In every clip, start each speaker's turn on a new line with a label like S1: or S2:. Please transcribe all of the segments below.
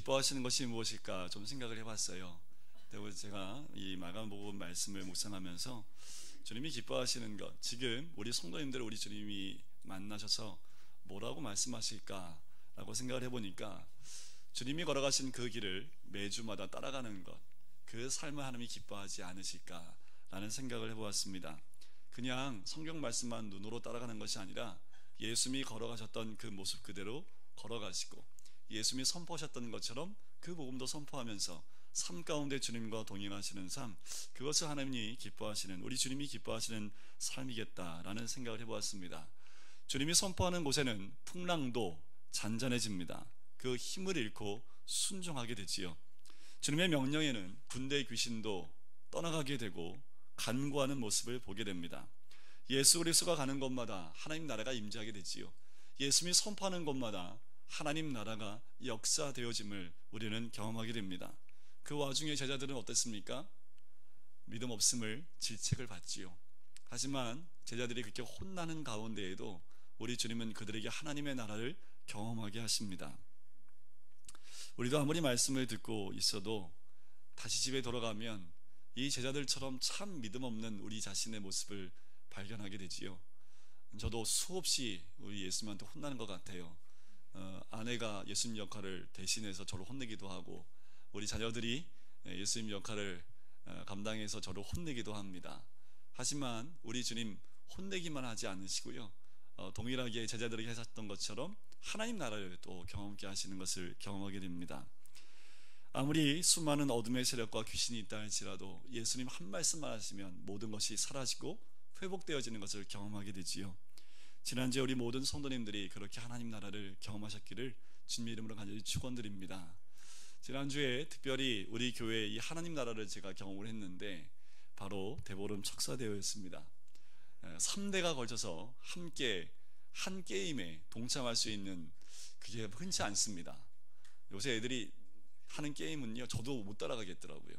S1: 기뻐하시는 것이 무엇일까 좀 생각을 해봤어요. 그리고 제가 이 마가복음 말씀을 묵상하면서 주님이 기뻐하시는 것, 지금 우리 성도님들을 우리 주님이 만나셔서 뭐라고 말씀하실까라고 생각을 해보니까 주님이 걸어가신 그 길을 매주마다 따라가는 것, 그 삶을 하나님이 기뻐하지 않으실까라는 생각을 해보았습니다. 그냥 성경 말씀만 눈으로 따라가는 것이 아니라 예수님이 걸어가셨던 그 모습 그대로 걸어가시고 예수님이 선포하셨던 것처럼 그 복음도 선포하면서 삶 가운데 주님과 동행하시는 삶, 그것을 하나님이 기뻐하시는, 우리 주님이 기뻐하시는 삶이겠다라는 생각을 해보았습니다. 주님이 선포하는 곳에는 풍랑도 잔잔해집니다. 그 힘을 잃고 순종하게 되지요. 주님의 명령에는 군대의 귀신도 떠나가게 되고 간구하는 모습을 보게 됩니다. 예수 그리스도가 가는 곳마다 하나님 나라가 임재하게 되지요. 예수님이 선포하는 곳마다 하나님 나라가 역사되어짐을 우리는 경험하게 됩니다. 그 와중에 제자들은 어땠습니까? 믿음 없음을 질책을 받지요. 하지만 제자들이 그렇게 혼나는 가운데에도 우리 주님은 그들에게 하나님의 나라를 경험하게 하십니다. 우리도 아무리 말씀을 듣고 있어도 다시 집에 돌아가면 이 제자들처럼 참 믿음 없는 우리 자신의 모습을 발견하게 되지요. 저도 수없이 우리 예수님한테 혼나는 것 같아요. 아내가 예수님 역할을 대신해서 저를 혼내기도 하고, 우리 자녀들이 예수님 역할을 감당해서 저를 혼내기도 합니다. 하지만 우리 주님 혼내기만 하지 않으시고요, 동일하게 제자들에게 하셨던 것처럼 하나님 나라를 또 경험케 하시는 것을 경험하게 됩니다. 아무리 수많은 어둠의 세력과 귀신이 있다 할지라도 예수님 한 말씀만 하시면 모든 것이 사라지고 회복되어지는 것을 경험하게 되지요. 지난주에 우리 모든 성도님들이 그렇게 하나님 나라를 경험하셨기를 주님의 이름으로 간절히 축원드립니다. 지난주에 특별히 우리 교회에 이 하나님 나라를 제가 경험을 했는데 바로 대보름 척사대회였습니다. 3대가 걸쳐서 함께 한 게임에 동참할 수 있는, 그게 흔치 않습니다. 요새 애들이 하는 게임은요, 저도 못 따라가겠더라고요.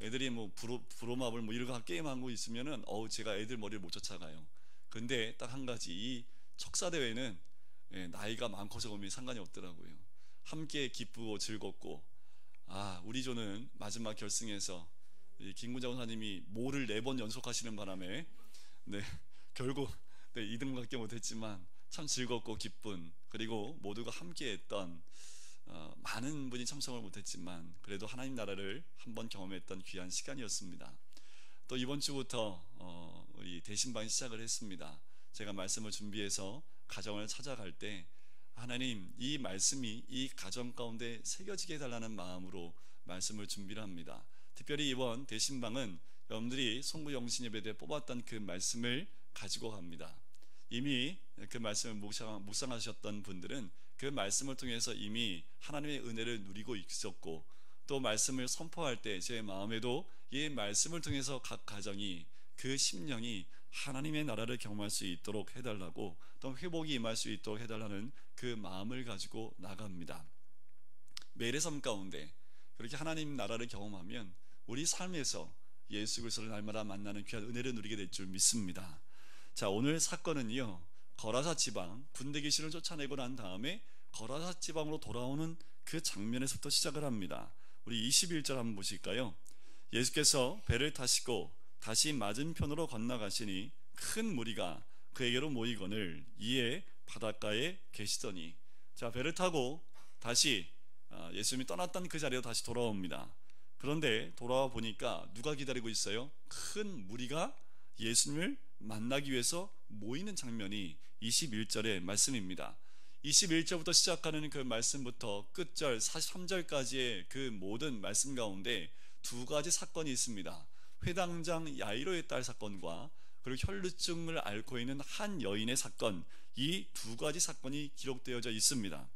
S1: 애들이 뭐 브로마블 뭐 이런 거 게임하고 있으면은 제가 애들 머리를 못 쫓아가요. 근데 딱 한 가지, 이 척사대회는 나이가 많고 적음이 상관이 없더라고요. 함께 기쁘고 즐겁고, 우리 조는 마지막 결승에서 김군자 원사님이 모를 4번 연속하시는 바람에 결국 2등밖에 못했지만 참 즐겁고 기쁜, 그리고 모두가 함께했던, 많은 분이 참석을 못했지만 그래도 하나님 나라를 한번 경험했던 귀한 시간이었습니다. 또 이번 주부터 우리 대신방이 시작을 했습니다. 제가 말씀을 준비해서 가정을 찾아갈 때 하나님, 이 말씀이 이 가정 가운데 새겨지게 해달라는 마음으로 말씀을 준비를 합니다. 특별히 이번 대신방은 여러분들이 송구 영신 예배 때 뽑았던 그 말씀을 가지고 갑니다. 이미 그 말씀을 묵상하셨던 분들은 그 말씀을 통해서 이미 하나님의 은혜를 누리고 있었고, 또 말씀을 선포할 때 제 마음에도 이 말씀을 통해서 각 가정이, 그 심령이 하나님의 나라를 경험할 수 있도록 해달라고, 또 회복이 임할 수 있도록 해달라는 그 마음을 가지고 나갑니다. 매일의 삶 가운데 그렇게 하나님 나라를 경험하면 우리 삶에서 예수 그리스도를 날마다 만나는 귀한 은혜를 누리게 될 줄 믿습니다. 자, 오늘 사건은요, 거라사 지방 군대 귀신을 쫓아내고 난 다음에 거라사 지방으로 돌아오는 그 장면에서부터 시작을 합니다. 우리 21절 한번 보실까요? 예수께서 배를 타시고 다시 맞은편으로 건너가시니 큰 무리가 그에게로 모이거늘 이에 바닷가에 계시더니. 자, 배를 타고 다시 예수님이 떠났던 그 자리로 다시 돌아옵니다. 그런데 돌아와 보니까 누가 기다리고 있어요? 큰 무리가 예수님을 만나기 위해서 모이는 장면이 21절의 말씀입니다. 21절부터 시작하는 그 말씀부터 끝절 43절까지의 그 모든 말씀 가운데 두 가지 사건이 있습니다. 회당장 야이로의 딸 사건과 그리고 혈루증을 앓고 있는 한 여인의 사건, 이 두 가지 사건이 기록되어져 있습니다.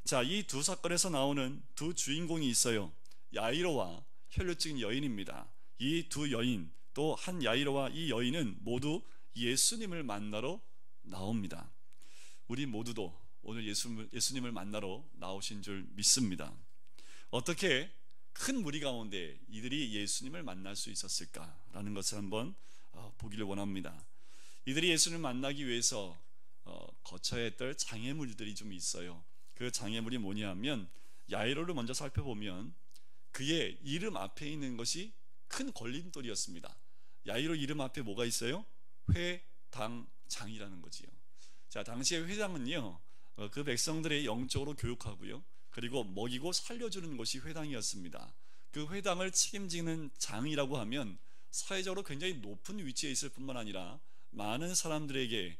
S1: 자, 이 두 사건에서 나오는 두 주인공이 있어요. 야이로와 혈루증 여인입니다. 이 두 여인, 또 한 야이로와 이 여인은 모두 예수님을 만나러 나옵니다. 우리 모두도 오늘 예수님을 만나러 나오신 줄 믿습니다. 어떻게 큰 무리 가운데 이들이 예수님을 만날 수 있었을까라는 것을 한번 보기를 원합니다. 이들이 예수님을 만나기 위해서 거쳐야 했던 장애물들이 좀 있어요. 그 장애물이 뭐냐 하면 야이로를 먼저 살펴보면 그의 이름 앞에 있는 것이 큰 걸림돌이었습니다. 야이로 이름 앞에 뭐가 있어요? 회당장이라는 거지요. 자, 당시의 회당은요, 그 백성들의 영적으로 교육하고요, 그리고 먹이고 살려주는 것이 회당이었습니다. 그 회당을 책임지는 장이라고 하면 사회적으로 굉장히 높은 위치에 있을 뿐만 아니라 많은 사람들에게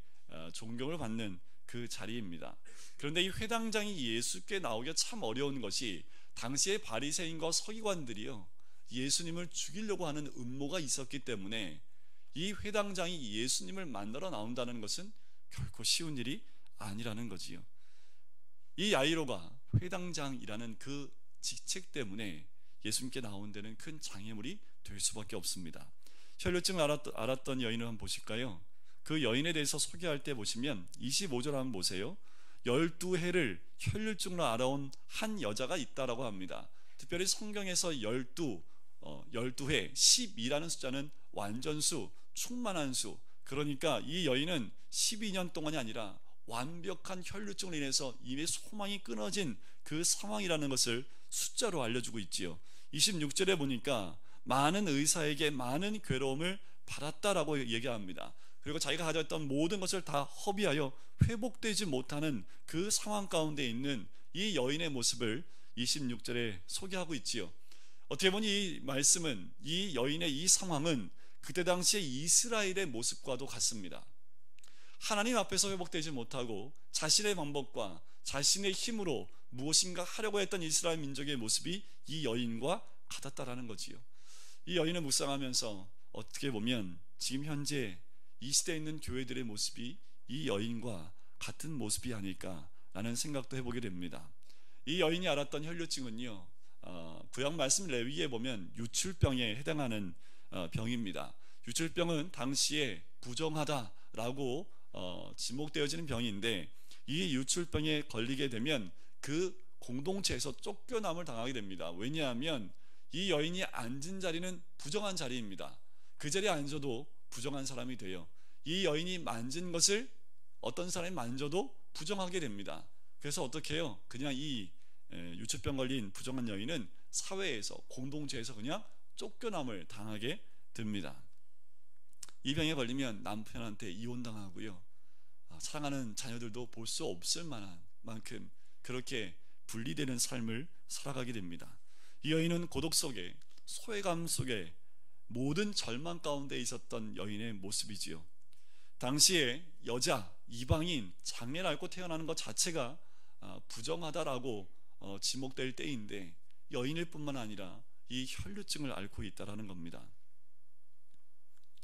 S1: 존경을 받는 그 자리입니다. 그런데 이 회당장이 예수께 나오기가 참 어려운 것이 당시의 바리새인과 서기관들이요, 예수님을 죽이려고 하는 음모가 있었기 때문에 이 회당장이 예수님을 만나러 나온다는 것은 결코 쉬운 일이 아니라는 거지요. 이 야이로가 회당장이라는 그 직책 때문에 예수님께 나온 데는 큰 장애물이 될 수밖에 없습니다. 혈류증을 알았던 여인을 한번 보실까요? 그 여인에 대해서 소개할 때 보시면 25절 한번 보세요. 12해를 혈류증으로 알아온 한 여자가 있다라고 합니다. 특별히 성경에서 12해, 12라는 숫자는 완전수, 충만한 수. 그러니까 이 여인은 12년 동안이 아니라 완벽한 혈류증으로 인해서 이미 소망이 끊어진 그 상황이라는 것을 숫자로 알려주고 있지요. 26절에 보니까 많은 의사에게 많은 괴로움을 받았다라고 얘기합니다. 그리고 자기가 가졌던 모든 것을 다 허비하여 회복되지 못하는 그 상황 가운데 있는 이 여인의 모습을 26절에 소개하고 있지요. 어떻게 보니 이 말씀은, 이 여인의 이 상황은 그때 당시에 이스라엘의 모습과도 같습니다. 하나님 앞에서 회복되지 못하고 자신의 방법과 자신의 힘으로 무엇인가 하려고 했던 이스라엘 민족의 모습이 이 여인과 같았다라는 거지요. 이 여인을 묵상하면서 어떻게 보면 지금 현재 이 시대에 있는 교회들의 모습이 이 여인과 같은 모습이 아닐까라는 생각도 해보게 됩니다. 이 여인이 앓았던 혈류증은요, 구약 말씀 레위기에 보면 유출병에 해당하는 병입니다. 유출병은 당시에 부정하다라고 지목되어지는 병인데, 이 유출병에 걸리게 되면 그 공동체에서 쫓겨남을 당하게 됩니다. 왜냐하면 이 여인이 앉은 자리는 부정한 자리입니다. 그 자리에 앉아도 부정한 사람이 돼요. 이 여인이 만진 것을 어떤 사람이 만져도 부정하게 됩니다. 그래서 어떻게 해요? 그냥 이 유출병 걸린 부정한 여인은 사회에서, 공동체에서 그냥 쫓겨남을 당하게 됩니다. 이 병에 걸리면 남편한테 이혼당하고요, 사랑하는 자녀들도 볼 수 없을 만한 만큼 그렇게 분리되는 삶을 살아가게 됩니다. 이 여인은 고독 속에, 소외감 속에, 모든 절망 가운데 있었던 여인의 모습이지요. 당시에 여자, 이방인, 장례를 앓고 태어나는 것 자체가 부정하다라고 지목될 때인데, 여인일 뿐만 아니라 이 혈류증을 앓고 있다라는 겁니다.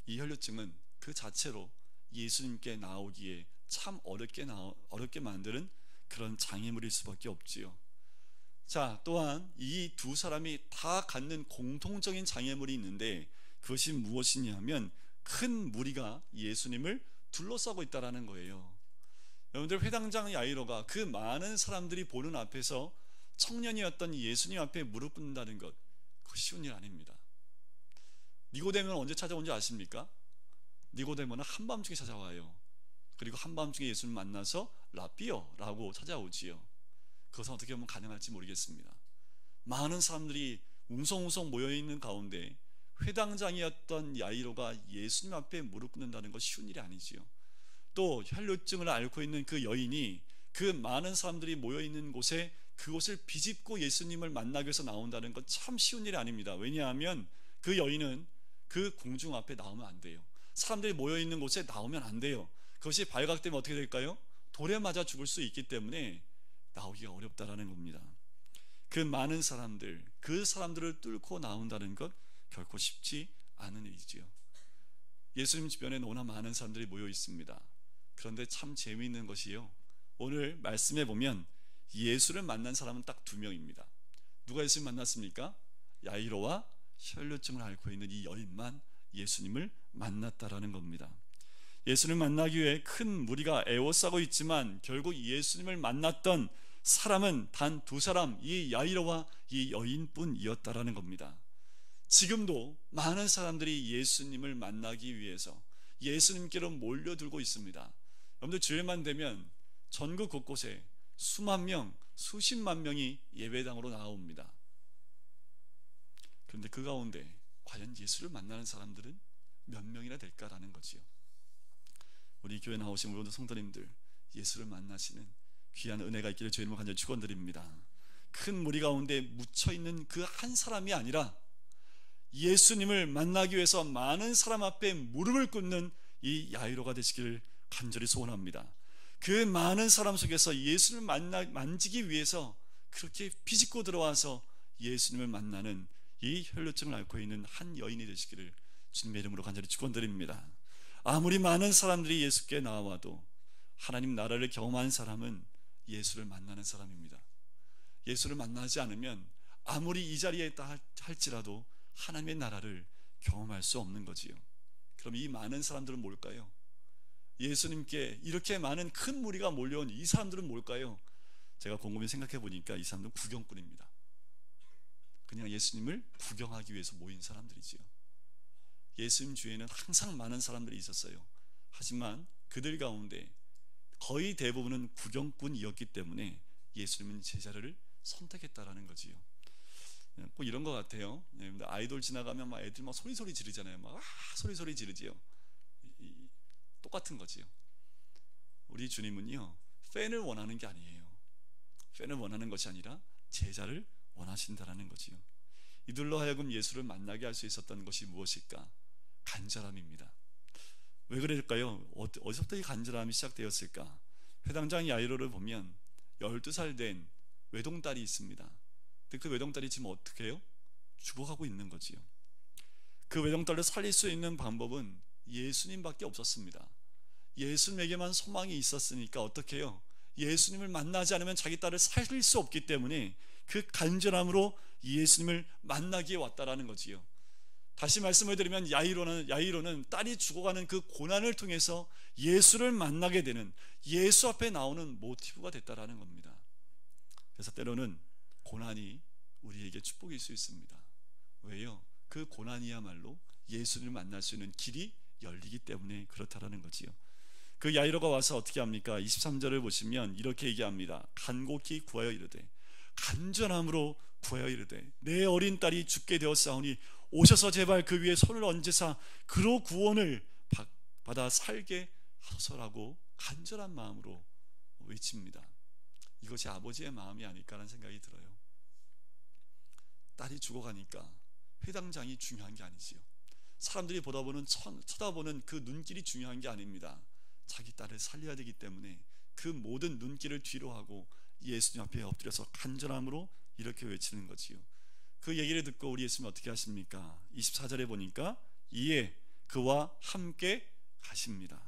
S1: 이 혈류증은 그 자체로 예수님께 나오기에 참 어렵게 만드는 그런 장애물일 수밖에 없지요. 자, 또한 이 두 사람이 다 갖는 공통적인 장애물이 있는데, 그것이 무엇이냐면 큰 무리가 예수님을 둘러싸고 있다라는 거예요. 여러분들, 회당장 야이로가 그 많은 사람들이 보는 앞에서 청년이었던 예수님 앞에 무릎 꿇는다는 것, 그거 쉬운 일 아닙니다. 니고데모는 언제 찾아온지 아십니까? 니고데모는 한밤중에 찾아와요. 그리고 한밤중에 예수님 만나서 라비어라고 찾아오지요. 그것은 어떻게 보면 가능할지 모르겠습니다. 많은 사람들이 웅성웅성 모여있는 가운데 회당장이었던 야이로가 예수님 앞에 무릎 꿇는다는 것 쉬운 일이 아니지요. 또 혈류증을 앓고 있는 그 여인이 그 많은 사람들이 모여있는 곳에 그곳을 비집고 예수님을 만나기 위해서 나온다는 건 참 쉬운 일이 아닙니다. 왜냐하면 그 여인은 그 공중 앞에 나오면 안 돼요. 사람들이 모여있는 곳에 나오면 안 돼요. 그것이 발각되면 어떻게 될까요? 돌에 맞아 죽을 수 있기 때문에 나오기가 어렵다라는 겁니다. 그 많은 사람들, 그 사람들을 뚫고 나온다는 것 결코 쉽지 않은 일이지요. 예수님 주변에 너무나 많은 사람들이 모여 있습니다. 그런데 참 재미있는 것이요, 오늘 말씀해 보면 예수를 만난 사람은 딱 2명입니다. 누가 예수님 만났습니까? 야이로와 혈류증을 앓고 있는 이 여인만 예수님을 만났다라는 겁니다. 예수님을 만나기 위해 큰 무리가 애워싸고 있지만 결국 예수님을 만났던 사람은 단 2사람, 이 야이로와 이 여인뿐이었다라는 겁니다. 지금도 많은 사람들이 예수님을 만나기 위해서 예수님께로 몰려들고 있습니다. 여러분들, 주일만 되면 전국 곳곳에 수만 명, 수십만 명이 예배당으로 나옵니다. 그런데 그 가운데 과연 예수를 만나는 사람들은 몇 명이나 될까라는 거지요. 우리 교회 나오신 모든 성도님들, 예수를 만나시는 귀한 은혜가 있기를 주의 이름으로 간절히 축원드립니다. 큰 무리 가운데 묻혀있는 그 한 사람이 아니라 예수님을 만나기 위해서 많은 사람 앞에 무릎을 꿇는 이 야이로가 되시기를 간절히 소원합니다. 그 많은 사람 속에서 예수를 만지기 위해서 그렇게 비집고 들어와서 예수님을 만나는 이 혈루증을 앓고 있는 한 여인이 되시기를 주님의 이름으로 간절히 축원드립니다. 아무리 많은 사람들이 예수께 나와도 하나님 나라를 경험한 사람은 예수를 만나는 사람입니다. 예수를 만나지 않으면 아무리 이 자리에 있다 할지라도 하나님의 나라를 경험할 수 없는 거지요. 그럼 이 많은 사람들은 뭘까요? 예수님께 이렇게 많은 큰 무리가 몰려온 이 사람들은 뭘까요? 제가 곰곰이 생각해 보니까 이 사람들은 구경꾼입니다. 그냥 예수님을 구경하기 위해서 모인 사람들이지요. 예수님 주위에는 항상 많은 사람들이 있었어요. 하지만 그들 가운데 거의 대부분은 구경꾼이었기 때문에 예수님은 제자를 선택했다라는 거지요. 뭐 이런 것 같아요. 아이돌 지나가면 막 애들 막 소리 지르잖아요. 막 소리 지르지요. 똑같은 거지요. 우리 주님은요, 팬을 원하는 게 아니에요. 팬을 원하는 것이 아니라 제자를 원하신다라는 거지요. 이들로 하여금 예수를 만나게 할 수 있었던 것이 무엇일까? 간절함입니다. 왜 그럴까요? 어디서부터 이 간절함이 시작되었을까? 회당장 야이로를 보면 12살 된 외동딸이 있습니다. 근데 그 외동딸이 지금 어떻게 해요? 죽어가고 있는 거지요. 그 외동딸을 살릴 수 있는 방법은 예수님밖에 없었습니다. 예수님에게만 소망이 있었으니까 어떻게 해요? 예수님을 만나지 않으면 자기 딸을 살릴 수 없기 때문에 그 간절함으로 예수님을 만나기에 왔다라는 거지요. 다시 말씀을 드리면 야이로는 딸이 죽어가는 그 고난을 통해서 예수를 만나게 되는, 예수 앞에 나오는 모티브가 됐다라는 겁니다. 그래서 때로는 고난이 우리에게 축복일 수 있습니다. 왜요? 그 고난이야말로 예수를 만날 수 있는 길이 열리기 때문에 그렇다라는 거지요. 그 야이로가 와서 어떻게 합니까? 23절을 보시면 이렇게 얘기합니다. 간곡히 구하여 이르되, 간절함으로 구하여 이르되, 내 어린 딸이 죽게 되었사오니 오셔서 제발 그 위에 손을 얹으사 그로 구원을 받아 살게 하소서라고 간절한 마음으로 외칩니다. 이것이 아버지의 마음이 아닐까라는 생각이 들어요. 딸이 죽어가니까 회당장이 중요한 게 아니지요. 사람들이 쳐다보는 그 눈길이 중요한 게 아닙니다. 자기 딸을 살려야 되기 때문에 그 모든 눈길을 뒤로 하고 예수님 앞에 엎드려서 간절함으로 이렇게 외치는 거지요. 그 얘기를 듣고 우리 예수님이 어떻게 하십니까? 24절에 보니까 이에 그와 함께 가십니다.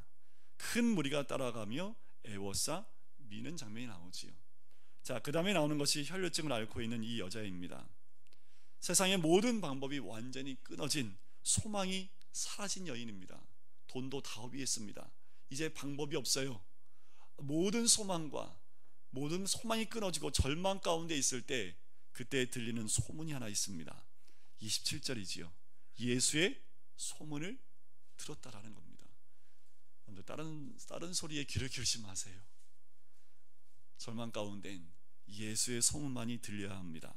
S1: 큰 무리가 따라가며 애워싸 미는 장면이 나오지요. 자, 그 다음에 나오는 것이 혈루증을 앓고 있는 이 여자입니다. 세상의 모든 방법이 완전히 끊어진, 소망이 사라진 여인입니다. 돈도 다 허비했습니다. 이제 방법이 없어요. 모든 소망이 끊어지고 절망 가운데 있을 때 그때 들리는 소문이 하나 있습니다. 27절이지요. 예수의 소문을 들었다라는 겁니다. 다른 소리에 귀를 기울이지 마세요. 절망 가운데는 예수의 소문만이 들려야 합니다.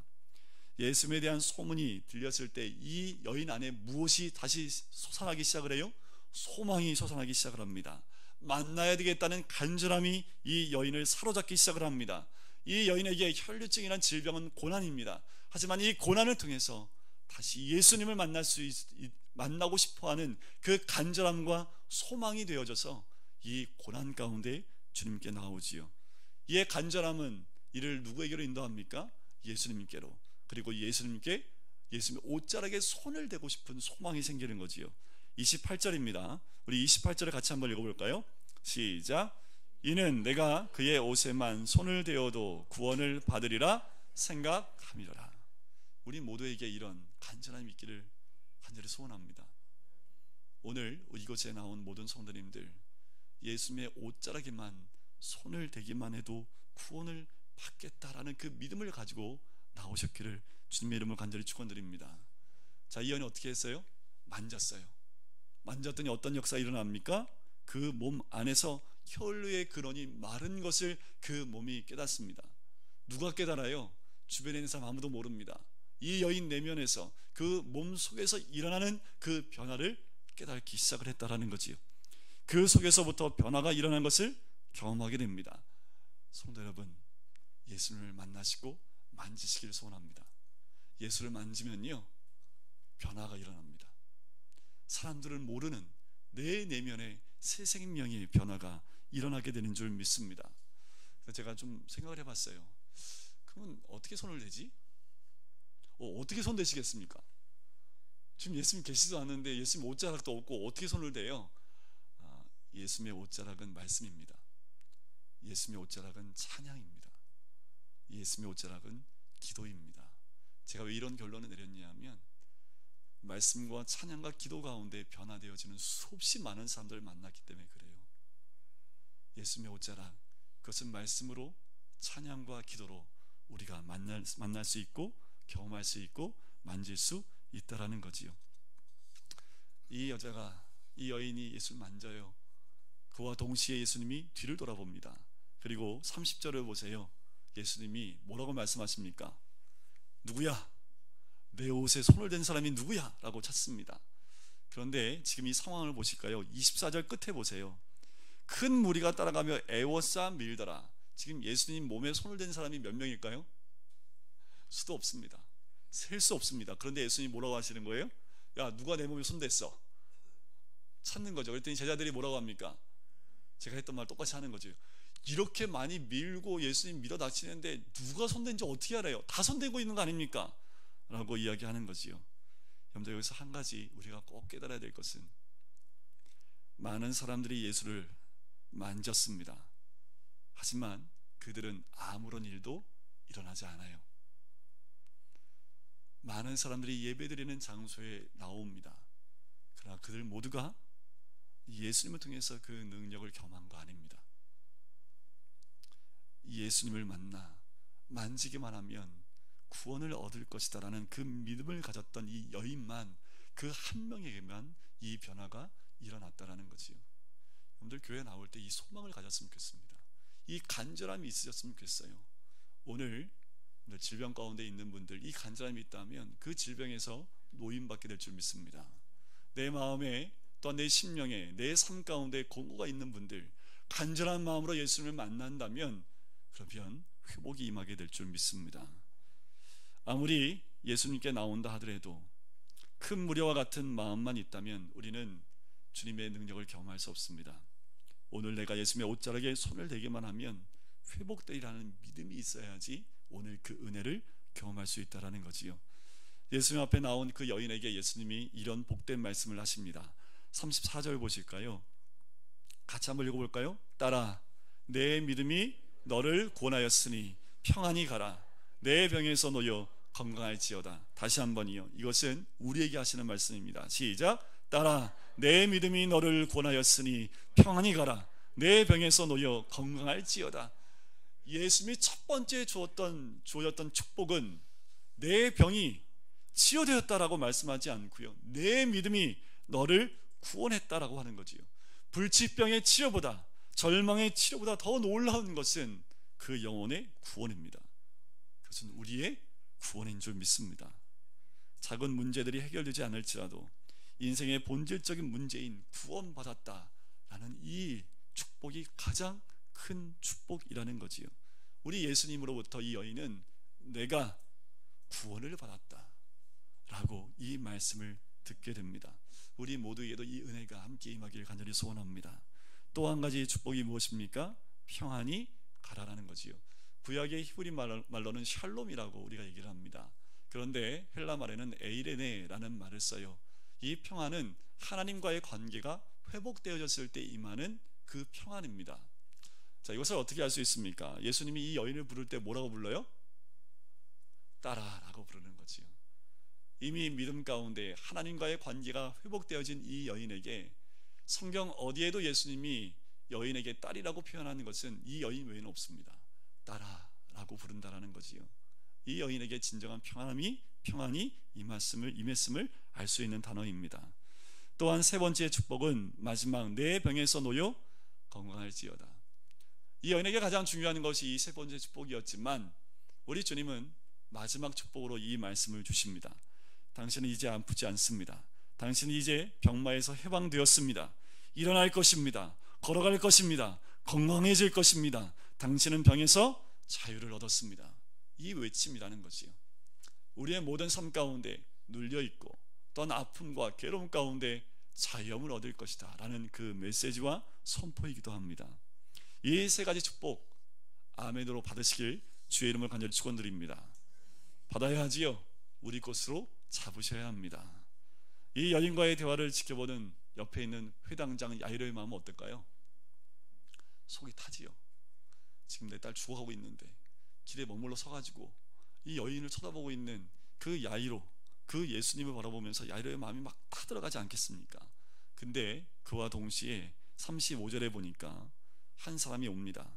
S1: 예수님에 대한 소문이 들렸을 때 이 여인 안에 무엇이 다시 솟아나기 시작을 해요? 소망이 솟아나기 시작을 합니다. 만나야 되겠다는 간절함이 이 여인을 사로잡기 시작을 합니다. 이 여인에게 혈루증이란 질병은 고난입니다. 하지만 이 고난을 통해서 다시 예수님을 만나고 싶어하는 그 간절함과 소망이 되어져서 이 고난 가운데 주님께 나오지요. 이의 간절함은 이를 누구에게로 인도합니까? 예수님께로. 그리고 예수님의 옷자락에 손을 대고 싶은 소망이 생기는 거지요. 28절입니다. 우리 28절을 같이 한번 읽어볼까요? 시작. 이는 내가 그의 옷에만 손을 대어도 구원을 받으리라 생각함이로라. 우리 모두에게 이런 간절함이 있기를 간절히 소원합니다. 오늘 이곳에 나온 모든 성도님들, 예수님의 옷자락에만 손을 대기만 해도 구원을 받겠다라는 그 믿음을 가지고 나오셨기를 주님의 이름으로 간절히 축원드립니다. 자, 이 여인이 어떻게 했어요? 만졌어요. 만졌더니 어떤 역사가 일어납니까? 그 몸 안에서 혈루의 근원이 마른 것을 그 몸이 깨닫습니다. 누가 깨달아요? 주변에 있는 사람 아무도 모릅니다. 이 여인 내면에서 그 몸 속에서 일어나는 그 변화를 깨닫기 시작을 했다라는 거지요. 그 속에서부터 변화가 일어난 것을 경험하게 됩니다. 성도 여러분, 예수님을 만나시고 만지시기를 소원합니다. 예수를 만지면요, 변화가 일어납니다. 사람들은 모르는 내 내면에 새 생명의 변화가 일어나게 되는 줄 믿습니다. 그래서 제가 좀 생각을 해봤어요. 그러면 어떻게 손을 대지? 어떻게 손 대시겠습니까? 지금 예수님 계시지도 않는데 예수님 옷자락도 없고 어떻게 손을 대요? 예수님의 옷자락은 말씀입니다. 예수님의 옷자락은 찬양입니다. 예수님의 옷자락은 기도입니다. 제가 왜 이런 결론을 내렸냐면, 말씀과 찬양과 기도 가운데 변화되어지는 수없이 많은 사람들을 만났기 때문에 그래요. 예수님의 옷자락, 그것은 말씀으로, 찬양과 기도로 우리가 만날 수 있고 경험할 수 있고 만질 수 있다라는 거지요. 이 여인이 예수를 만져요. 그와 동시에 예수님이 뒤를 돌아봅니다. 그리고 30절을 보세요. 예수님이 뭐라고 말씀하십니까? 누구야? 내 옷에 손을 댄 사람이 누구야? 라고 찾습니다. 그런데 지금 이 상황을 보실까요? 24절 끝에 보세요. 큰 무리가 따라가며 애워싸 밀더라. 지금 예수님 몸에 손을 댄 사람이 몇 명일까요? 수도 없습니다. 셀 수 없습니다. 그런데 예수님이 뭐라고 하시는 거예요? 야, 누가 내 몸에 손 댔어? 찾는 거죠. 그랬더니 제자들이 뭐라고 합니까? 제가 했던 말 똑같이 하는 거죠. 이렇게 많이 밀고 예수님 밀어닥치는데 누가 손댄지 어떻게 알아요? 다 손대고 있는 거 아닙니까? 라고 이야기하는 거지요. 여러분들, 여기서 한 가지 우리가 꼭 깨달아야 될 것은, 많은 사람들이 예수를 만졌습니다. 하지만 그들은 아무런 일도 일어나지 않아요. 많은 사람들이 예배드리는 장소에 나옵니다. 그러나 그들 모두가 예수님을 통해서 그 능력을 경험한 거 아닙니다. 예수님을 만나 만지기만 하면 구원을 얻을 것이다 라는 그 믿음을 가졌던 이 여인만, 그 한 명에게만 이 변화가 일어났다라는 거지요. 여러분들, 교회 나올 때 이 소망을 가졌으면 좋겠습니다. 이 간절함이 있으셨으면 좋겠어요. 오늘 질병 가운데 있는 분들, 이 간절함이 있다면 그 질병에서 노임받게 될 줄 믿습니다. 내 마음에, 또한 내 심령에, 내 삶 가운데 공고가 있는 분들, 간절한 마음으로 예수님을 만난다면 그러면 회복이 임하게 될 줄 믿습니다. 아무리 예수님께 나온다 하더라도 큰 무리와 같은 마음만 있다면 우리는 주님의 능력을 경험할 수 없습니다. 오늘 내가 예수님의 옷자락에 손을 대기만 하면 회복되리라는 믿음이 있어야지 오늘 그 은혜를 경험할 수 있다는 거지요. 예수님 앞에 나온 그 여인에게 예수님이 이런 복된 말씀을 하십니다. 34절 보실까요? 같이 한번 읽어볼까요? 따라, 내 믿음이 너를 구원하였으니 평안히 가라. 내 병에서 놓여 건강할지어다. 다시 한번이요. 이것은 우리에게 하시는 말씀입니다. 시작. 따라, 내 믿음이 너를 구원하였으니 평안히 가라. 내 병에서 놓여 건강할지어다. 예수님이 첫 번째 주어졌던 축복은 내 병이 치유되었다라고 말씀하지 않고요, 내 믿음이 너를 구원했다라고 하는 거지요. 불치병의 치료보다, 절망의 치료보다 더 놀라운 것은 그 영혼의 구원입니다. 그것은 우리의 구원인 줄 믿습니다. 작은 문제들이 해결되지 않을지라도 인생의 본질적인 문제인 구원받았다라는 이 축복이 가장 큰 축복이라는 거지요. 우리 예수님으로부터 이 여인은 내가 구원을 받았다 라고 이 말씀을 듣게 됩니다. 우리 모두에게도 이 은혜가 함께 임하기를 간절히 소원합니다. 또 한 가지 축복이 무엇입니까? 평안히 가라라는 거지요. 구약의 히브리 말로는 샬롬이라고 우리가 얘기를 합니다. 그런데 헬라 말에는 에이레네라는 말을 써요. 이 평안은 하나님과의 관계가 회복되어졌을 때 임하는 그 평안입니다. 자, 이것을 어떻게 알 수 있습니까? 예수님이 이 여인을 부를 때 뭐라고 불러요? 따라라고 부르는 거지요. 이미 믿음 가운데 하나님과의 관계가 회복되어진 이 여인에게 성경 어디에도 예수님이 여인에게 딸이라고 표현하는 것은 이 여인 외에는 없습니다. 따라라고 부른다라는 거지요. 이 여인에게 진정한 평안이 임했음을 알 수 있는 단어입니다. 또한 세 번째 축복은 마지막 내 병에서 놓여 건강할지어다. 이 여인에게 가장 중요한 것이 이 세 번째 축복이었지만 우리 주님은 마지막 축복으로 이 말씀을 주십니다. 당신은 이제 아프지 않습니다. 당신은 이제 병마에서 해방되었습니다. 일어날 것입니다. 걸어갈 것입니다. 건강해질 것입니다. 당신은 병에서 자유를 얻었습니다. 이 외침이라는 것이요, 우리의 모든 삶 가운데 눌려있고 또한 아픔과 괴로움 가운데 자유함을 얻을 것이다 라는 그 메시지와 선포이기도 합니다. 이 세 가지 축복 아멘으로 받으시길 주의 이름을 간절히 축원드립니다. 받아야 하지요. 우리 것으로 잡으셔야 합니다. 이 여인과의 대화를 지켜보는 옆에 있는 회당장 야이로의 마음은 어떨까요? 속이 타지요. 지금 내 딸 죽어가고 있는데 길에 머물러 서가지고 이 여인을 쳐다보고 있는 그 야이로, 그 예수님을 바라보면서 야이로의 마음이 막 타들어가지 않겠습니까? 근데 그와 동시에 35절에 보니까 한 사람이 옵니다.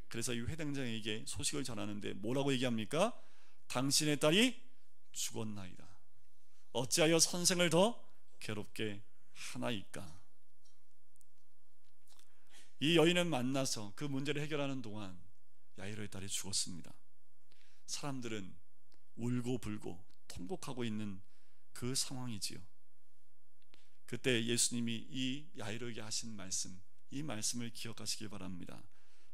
S1: 그래서 이 회당장에게 소식을 전하는데 뭐라고 얘기합니까? 당신의 딸이 죽었나이다. 어찌하여 선생을 더 괴롭게 하나이까? 이 여인을 만나서 그 문제를 해결하는 동안 야이로의 딸이 죽었습니다. 사람들은 울고 불고 통곡하고 있는 그 상황이지요. 그때 예수님이 이 야이로에게 하신 말씀, 이 말씀을 기억하시길 바랍니다.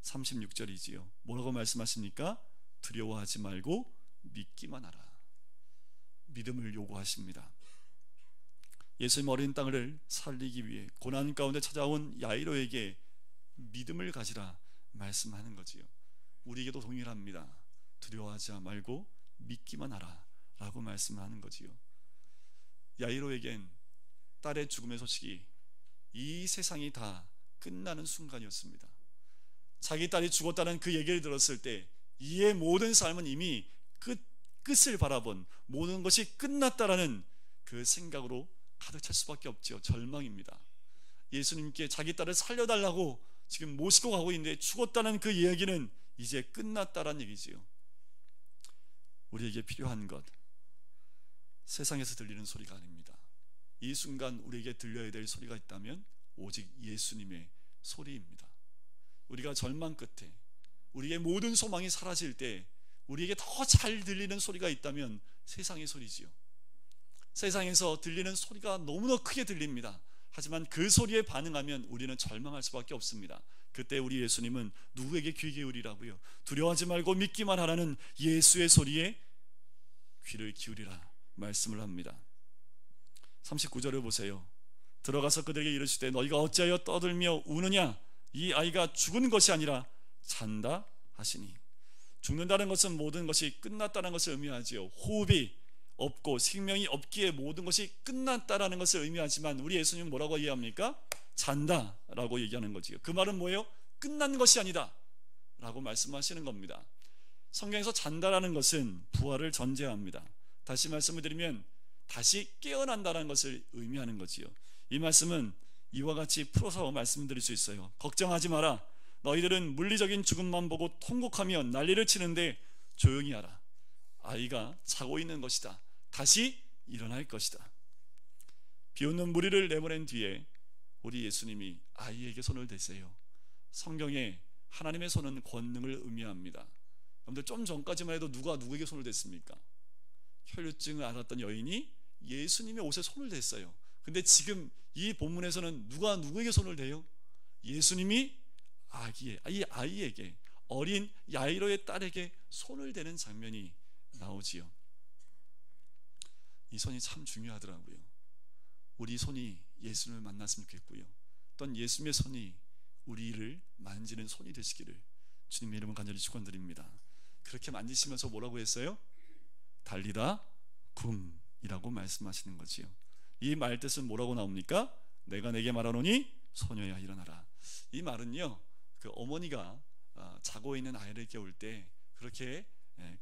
S1: 36절이지요. 뭐라고 말씀하십니까? 두려워하지 말고 믿기만 하라. 믿음을 요구하십니다. 예수님 어린 땅을 살리기 위해 고난 가운데 찾아온 야이로에게 믿음을 가지라 말씀하는 거지요. 우리에게도 동일합니다. 두려워하지 말고 믿기만 하라 라고 말씀하는 거지요. 야이로에겐 딸의 죽음의 소식이 이 세상이 다 끝나는 순간이었습니다. 자기 딸이 죽었다는 그 얘기를 들었을 때 이의 모든 삶은 이미 끝을 바라본, 모든 것이 끝났다라는 그 생각으로 가득 찰 수밖에 없죠. 절망입니다. 예수님께 자기 딸을 살려달라고 지금 모시고 가고 있는데 죽었다는 그 이야기는 이제 끝났다라는 얘기지요. 우리에게 필요한 것, 세상에서 들리는 소리가 아닙니다. 이 순간 우리에게 들려야 될 소리가 있다면 오직 예수님의 소리입니다. 우리가 절망 끝에 우리의 모든 소망이 사라질 때 우리에게 더 잘 들리는 소리가 있다면 세상의 소리지요. 세상에서 들리는 소리가 너무나 크게 들립니다. 하지만 그 소리에 반응하면 우리는 절망할 수밖에 없습니다. 그때 우리 예수님은 누구에게 귀 기울이라고요? 두려워하지 말고 믿기만 하라는 예수의 소리에 귀를 기울이라 말씀을 합니다. 39절을 보세요. 들어가서 그들에게 이르시되 너희가 어찌하여 떠들며 우느냐? 이 아이가 죽은 것이 아니라 잔다 하시니. 죽는다는 것은 모든 것이 끝났다는 것을 의미하지요. 호흡이 없고 생명이 없기에 모든 것이 끝났다라는 것을 의미하지만 우리 예수님은 뭐라고 얘기합니까? 잔다라고 얘기하는 거지요. 그 말은 뭐예요? 끝난 것이 아니다 라고 말씀하시는 겁니다. 성경에서 잔다라는 것은 부활을 전제합니다. 다시 말씀을 드리면 다시 깨어난다는 것을 의미하는 거지요. 이 말씀은 이와 같이 풀어서 말씀드릴 수 있어요. 걱정하지 마라. 너희들은 물리적인 죽음만 보고 통곡하며 난리를 치는데 조용히 하라. 아이가 자고 있는 것이다. 다시 일어날 것이다. 비웃는 무리를 내보낸 뒤에 우리 예수님이 아이에게 손을 대세요. 성경에 하나님의 손은 권능을 의미합니다. 여러분들 좀 전까지만 해도 누가 누구에게 손을 댔습니까? 혈류증을 앓았던 여인이 예수님의 옷에 손을 댔어요. 근데 지금 이 본문에서는 누가 누구에게 손을 대요? 예수님이 이 아이에게, 어린 야이로의 딸에게 손을 대는 장면이 나오지요. 이 손이 참 중요하더라고요. 우리 손이 예수님을 만났으면 좋겠고요. 또한 예수님의 손이 우리를 만지는 손이 되시기를 주님의 이름을 간절히 축원드립니다. 그렇게 만지시면서 뭐라고 했어요? 달리다 굼이라고 말씀하시는 거지요. 이 말 뜻은 뭐라고 나옵니까? 내가 내게 말하노니 소녀야 일어나라. 이 말은요, 그 어머니가 자고 있는 아이를 깨울 때 그렇게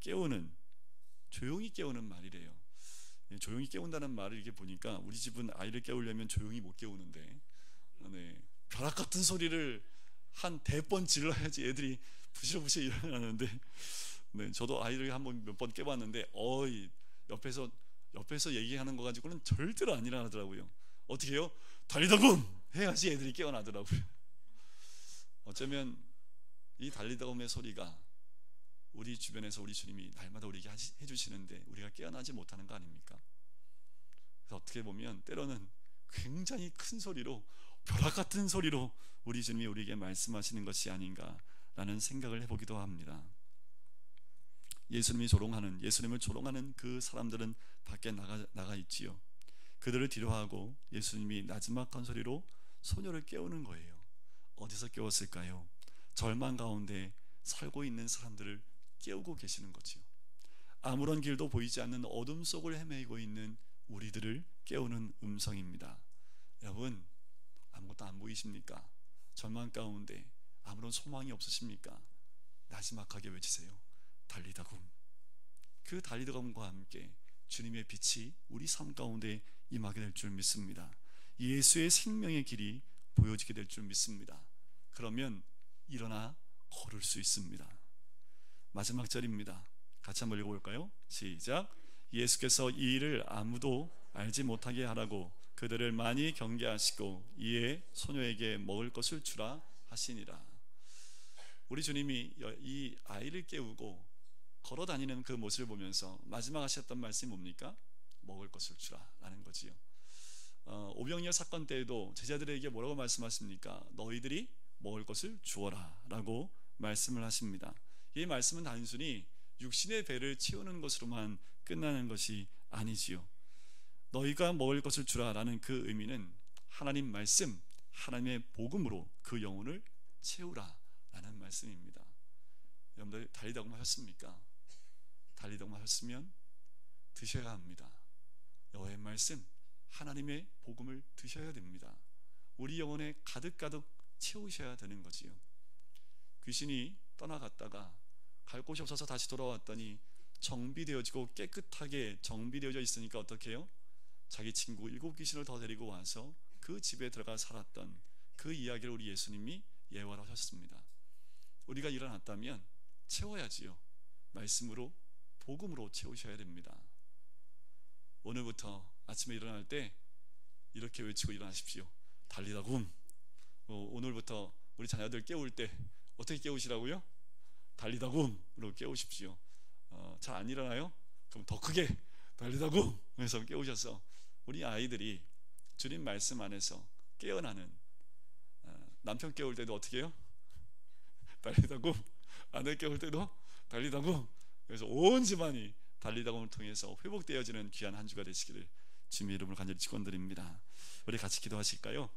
S1: 깨우는, 조용히 깨우는 말이래요. 조용히 깨운다는 말을 이렇게 보니까 우리 집은 아이를 깨우려면 조용히 못 깨우는데, 벼락 같은 소리를 한 100번 질러야지 애들이 부시러부시 일어나는데, 저도 아이를 한번 몇 번 깨봤는데 옆에서 얘기하는 거 가지고는 절대로 안 일어나더라고요. 어떻게 해요? 달리다굼 해야지 애들이 깨어나더라고요. 어쩌면 이 달리다움의 소리가 우리 주변에서 우리 주님이 날마다 우리에게 해주시는데 우리가 깨어나지 못하는 거 아닙니까? 그래서 어떻게 보면 때로는 굉장히 큰 소리로, 벼락 같은 소리로 우리 주님이 우리에게 말씀하시는 것이 아닌가라는 생각을 해보기도 합니다. 예수님을 조롱하는 그 사람들은 밖에 나가 있지요. 그들을 뒤로하고 예수님이 나지막한 소리로 소녀를 깨우는 거예요. 어디서 깨웠을까요? 절망 가운데 살고 있는 사람들을 깨우고 계시는 거지요. 아무런 길도 보이지 않는 어둠 속을 헤매고 있는 우리들을 깨우는 음성입니다. 여러분, 아무것도 안 보이십니까? 절망 가운데 아무런 소망이 없으십니까? 나지막하게 외치세요. 달리다굼. 그 달리다굼과 함께 주님의 빛이 우리 삶 가운데 임하게 될 줄 믿습니다. 예수의 생명의 길이 보여지게 될 줄 믿습니다. 그러면 일어나 걸을 수 있습니다. 마지막 절입니다. 같이 한번 읽어볼까요? 시작. 예수께서 이 일을 아무도 알지 못하게 하라고 그들을 많이 경계하시고 이에 소녀에게 먹을 것을 주라 하시니라. 우리 주님이 이 아이를 깨우고 걸어다니는 그 모습을 보면서 마지막 하셨던 말씀이 뭡니까? 먹을 것을 주라 라는 거지요. 오병이어 사건 때에도 제자들에게 뭐라고 말씀하십니까? 너희들이 먹을 것을 주어라 라고 말씀을 하십니다. 이 말씀은 단순히 육신의 배를 채우는 것으로만 끝나는 것이 아니지요. 너희가 먹을 것을 주라 라는 그 의미는 하나님 말씀, 하나님의 복음으로 그 영혼을 채우라 라는 말씀입니다. 여러분들 달리다굼 하셨습니까? 달리다굼 하셨으면 드셔야 합니다. 여호와의 말씀, 하나님의 복음을 드셔야 됩니다. 우리 영혼에 가득가득 채우셔야 되는 거지요. 귀신이 떠나갔다가 갈 곳이 없어서 다시 돌아왔더니 정비되어지고 깨끗하게 정비되어져 있으니까 어떻게 해요? 자기 친구 7 귀신을 더 데리고 와서 그 집에 들어가 살았던 그 이야기를 우리 예수님이 예화를 하셨습니다. 우리가 일어났다면 채워야지요. 말씀으로, 복음으로 채우셔야 됩니다. 오늘부터 아침에 일어날 때 이렇게 외치고 일어나십시오. 달리다굼. 오늘부터 우리 자녀들 깨울 때 어떻게 깨우시라고요? 달리다굼으로 깨우십시오. 잘 안 일어나요? 그럼 더 크게 달리다굼 해서 깨우셔서 우리 아이들이 주님 말씀 안에서 깨어나는, 남편 깨울 때도 어떻게 해요? 달리다굼. 아내 깨울 때도 달리다굼. 그래서 온 집안이 달리다굼을 통해서 회복되어지는 귀한 한 주가 되시기를 주님의 이름으로 간절히 축원드립니다. 우리 같이 기도하실까요?